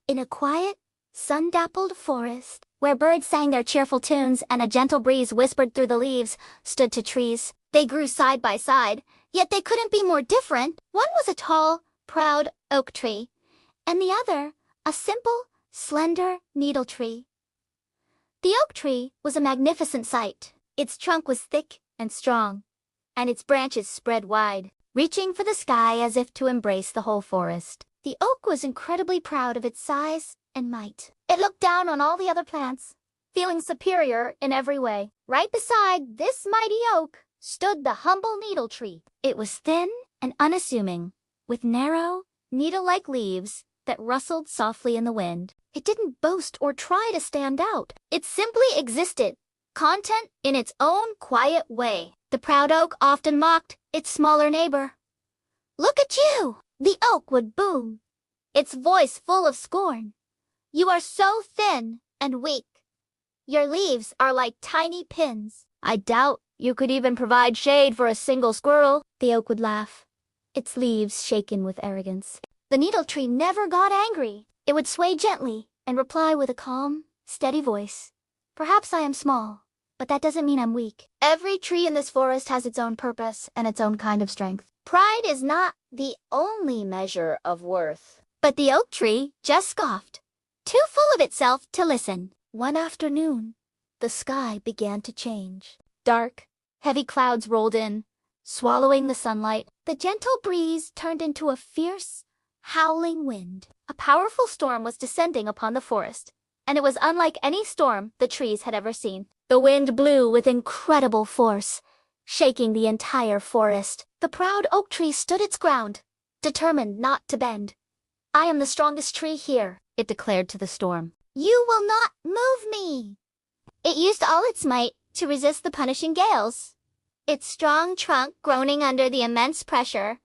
In a quiet, sun-dappled forest, where birds sang their cheerful tunes and a gentle breeze whispered through the leaves, stood two trees. They grew side by side, yet they couldn't be more different. One was a tall, proud oak tree, and the other, a simple, slender needle tree. The oak tree was a magnificent sight. Its trunk was thick and strong, and its branches spread wide, reaching for the sky as if to embrace the whole forest. The oak was incredibly proud of its size and might. It looked down on all the other plants, feeling superior in every way. Right beside this mighty oak stood the humble needle tree. It was thin and unassuming, with narrow, needle-like leaves that rustled softly in the wind. It didn't boast or try to stand out. It simply existed, content in its own quiet way. The proud oak often mocked its smaller neighbor. "Look at you!" the oak would boom, its voice full of scorn. "You are so thin and weak. Your leaves are like tiny pins. I doubt you could even provide shade for a single squirrel." The oak would laugh, its leaves shaken with arrogance. The needle tree never got angry. It would sway gently and reply with a calm, steady voice. "Perhaps I am small, but that doesn't mean I'm weak. Every tree in this forest has its own purpose and its own kind of strength. Pride is not the only measure of worth." But the oak tree just scoffed, too full of itself to listen. One afternoon, the sky began to change. Dark, heavy clouds rolled in, swallowing the sunlight. The gentle breeze turned into a fierce, howling wind. A powerful storm was descending upon the forest, and it was unlike any storm the trees had ever seen. The wind blew with incredible force, shaking the entire forest. The proud oak tree stood its ground, determined not to bend. "I am the strongest tree here," it declared to the storm. "You will not move me." It used all its might to resist the punishing gales, its strong trunk groaning under the immense pressure.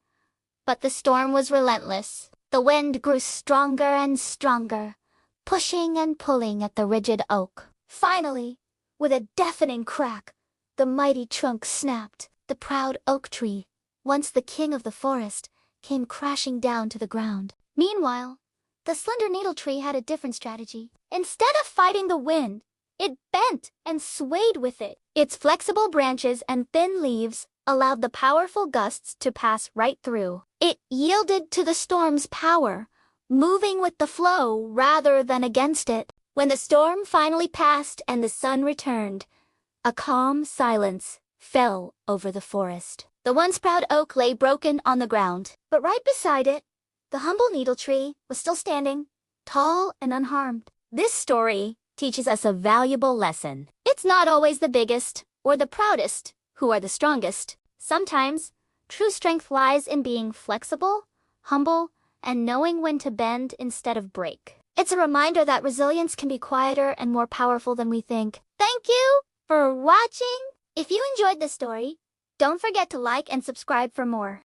But the storm was relentless. The wind grew stronger and stronger, pushing and pulling at the rigid oak. Finally, with a deafening crack, the mighty trunk snapped. The proud oak tree, once the king of the forest, came crashing down to the ground. Meanwhile, the slender needle tree had a different strategy. Instead of fighting the wind, it bent and swayed with it. Its flexible branches and thin leaves allowed the powerful gusts to pass right through. It yielded to the storm's power, moving with the flow rather than against it. When the storm finally passed and the sun returned, a calm silence fell over the forest. The once proud oak lay broken on the ground, but right beside it, the humble needle tree was still standing, tall and unharmed. This story teaches us a valuable lesson. It's not always the biggest or the proudest who are the strongest. Sometimes, true strength lies in being flexible, humble, and knowing when to bend instead of break. It's a reminder that resilience can be quieter and more powerful than we think. Thank you for watching. If you enjoyed this story, don't forget to like and subscribe for more.